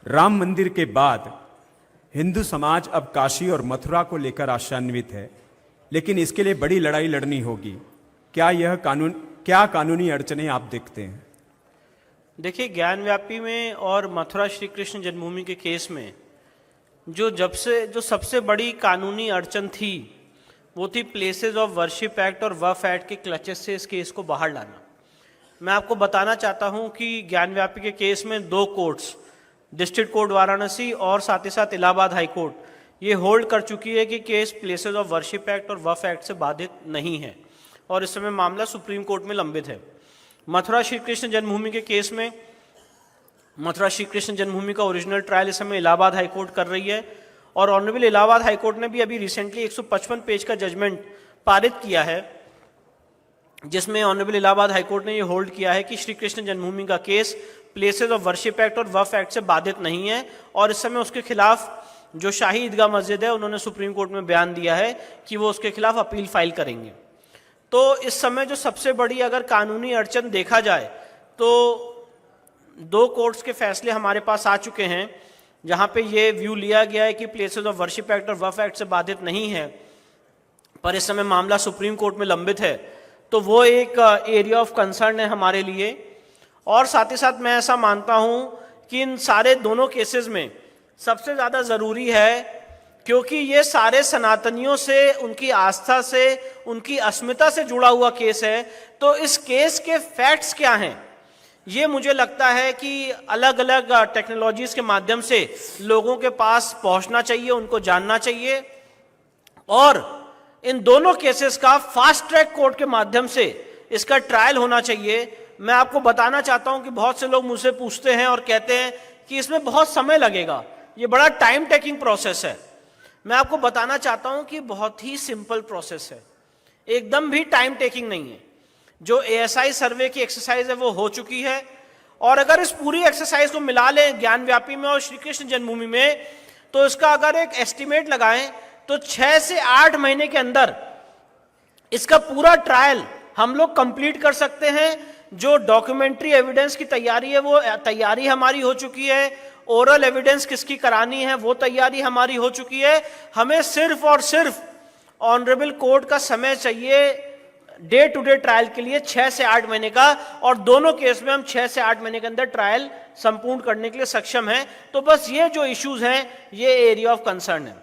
राम मंदिर के बाद हिंदू समाज अब काशी और मथुरा को लेकर आशान्वित है, लेकिन इसके लिए बड़ी लड़ाई लड़नी होगी। क्या कानूनी अड़चनें आप देखते हैं? देखिए, ज्ञानव्यापी में और मथुरा श्री कृष्ण जन्मभूमि के केस में जो सबसे बड़ी कानूनी अड़चन थी वो थी प्लेसेस ऑफ वर्शिप एक्ट और वफ एक्ट के क्लचेस से इस केस को बाहर लाना। मैं आपको बताना चाहता हूं कि ज्ञानव्यापी के केस में दो कोर्ट्स, डिस्ट्रिक्ट कोर्ट वाराणसी और साथ ही साथ इलाहाबाद हाई कोर्ट, ये होल्ड कर चुकी है कि case places of worship act और वफ एक्ट से बाधित नहीं है और इस समय मामला सुप्रीम कोर्ट में लंबित है। मथुरा श्री कृष्ण जन्मभूमि के केस में मथुरा श्री कृष्ण जन्मभूमि का ओरिजिनल ट्रायल इस समय इलाहाबाद हाई कोर्ट कर रही है और ऑनरेबल इलाहाबाद हाई कोर्ट ने भी अभी रिसेंटली 155 पेज का जजमेंट पारित किया है, जिसमें ऑनरेबल इलाहाबाद हाई कोर्ट ने ये होल्ड किया है कि श्री कृष्ण जन्मभूमि का case places of worship act और वफ एक्ट से बाधित नहीं है और इस समय उसके खिलाफ जो शाही ईदगाह मस्जिद है उन्होंने सुप्रीम कोर्ट में बयान दिया है कि वो उसके खिलाफ अपील फाइल करेंगे। तो इस समय जो सबसे बड़ी अगर कानूनी अड़चन देखा जाए तो दो कोर्ट्स के फैसले हमारे पास आ चुके हैं जहां पे ये व्यू लिया गया है कि प्लेसेस ऑफ वर्शिप एक्ट और वफ एक्ट से बाधित नहीं है, पर इस समय मामला सुप्रीम कोर्ट में लंबित है। तो वो एक एरिया ऑफ कंसर्न है हमारे लिए और साथ ही साथ मैं ऐसा मानता हूं कि इन सारे दोनों केसेस में सबसे ज्यादा जरूरी है, क्योंकि ये सारे सनातनियों से, उनकी आस्था से, उनकी अस्मिता से जुड़ा हुआ केस है। तो इस केस के फैक्ट्स क्या हैं ये मुझे लगता है कि अलग अलग टेक्नोलॉजीज के माध्यम से लोगों के पास पहुंचना चाहिए, उनको जानना चाहिए और इन दोनों केसेस का फास्ट ट्रैक कोर्ट के माध्यम से इसका ट्रायल होना चाहिए। मैं आपको बताना चाहता हूं कि बहुत से लोग मुझसे पूछते हैं और कहते हैं कि इसमें बहुत समय लगेगा, ये बड़ा टाइम टेकिंग प्रोसेस है। मैं आपको बताना चाहता हूं कि बहुत ही सिंपल प्रोसेस है, एकदम भी टाइम टेकिंग नहीं है। जो एएसआई सर्वे की एक्सरसाइज है वो हो चुकी है और अगर इस पूरी एक्सरसाइज को मिला लें ज्ञानव्यापी में और श्री कृष्ण जन्मभूमि में, तो इसका अगर एक एस्टिमेट लगाएं तो 6 से 8 महीने के अंदर इसका पूरा ट्रायल हम लोग कंप्लीट कर सकते हैं। जो डॉक्यूमेंट्री एविडेंस की तैयारी है वो तैयारी हमारी हो चुकी है, ओरल एविडेंस किसकी करानी है वो तैयारी हमारी हो चुकी है। हमें सिर्फ और सिर्फ ऑनरेबल कोर्ट का समय चाहिए डे टू डे ट्रायल के लिए 6 से 8 महीने का, और दोनों केस में हम 6 से 8 महीने के अंदर ट्रायल संपूर्ण करने के लिए सक्षम हैं। तो बस ये जो इश्यूज हैं ये एरिया ऑफ कंसर्न है।